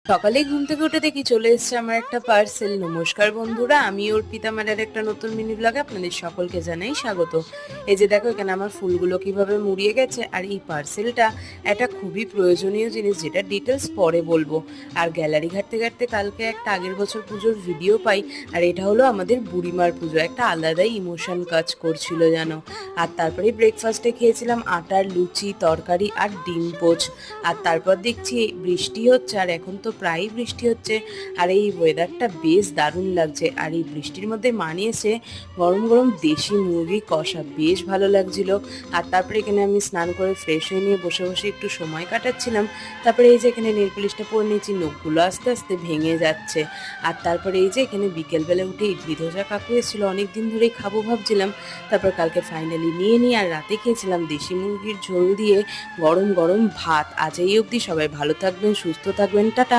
সকালে ঘুম থেকে উঠে দেখি চলে এসেছে আমার একটা পার্সেল। নমস্কার বন্ধুরা, আমি অর্পিতা মারার একটা নতুন মিনি ব্লগে আপনাদের সকলকে জানাই স্বাগত। এই যে দেখো এখানে আমার ফুলগুলো কিভাবে মুড়িয়ে গেছে, আর এই পার্সেলটা একটা খুবই প্রয়োজনীয় জিনিস, যেটা ডিটেলস পরে বলবো। আর গ্যালারি ঘাটতে ঘাটতে কালকে একটা আগের বছর পুজোর ভিডিও পাই, আর এটা হলো আমাদের বুড়িমার পুজো। একটা আলাদাই ইমোশন কাজ করছিল জানো। আর তারপরে ব্রেকফাস্টে খেয়েছিলাম আটার লুচি, তরকারি আর ডিম পোচ। আর তারপর দেখছি বৃষ্টি হচ্ছে, আর এখন তো প্রায়ই বৃষ্টি হচ্ছে। আর এই ওয়েদারটা বেশ দারুণ লাগছে, আর এই বৃষ্টির মধ্যে মানিয়েছে গরম গরম দেশি মুরগি কষা, বেশ ভালো লাগছিল। আর তারপরে এখানে আমি স্নান করে ফ্রেশ হয়ে নিয়ে বসে বসে একটু সময় কাটাচ্ছিলাম। তারপরে এই যে এখানে নেল পলিশটা পরে নিয়েছি, নখগুলো আস্তে আস্তে ভেঙে যাচ্ছে। আর তারপরে এই যে এখানে বিকেলবেলা উঠে ইডলি ধোসা কাকু এসেছিলো, অনেকদিন ধরেই খাবো ভাবছিলাম। তারপর কালকে ফাইনালি নিয়ে আর রাতে খেয়েছিলাম দেশি মুরগির ঝোল দিয়ে গরম গরম ভাত। আজ এই অবধি, সবাই ভালো থাকবেন, সুস্থ থাকবেন, টাটা।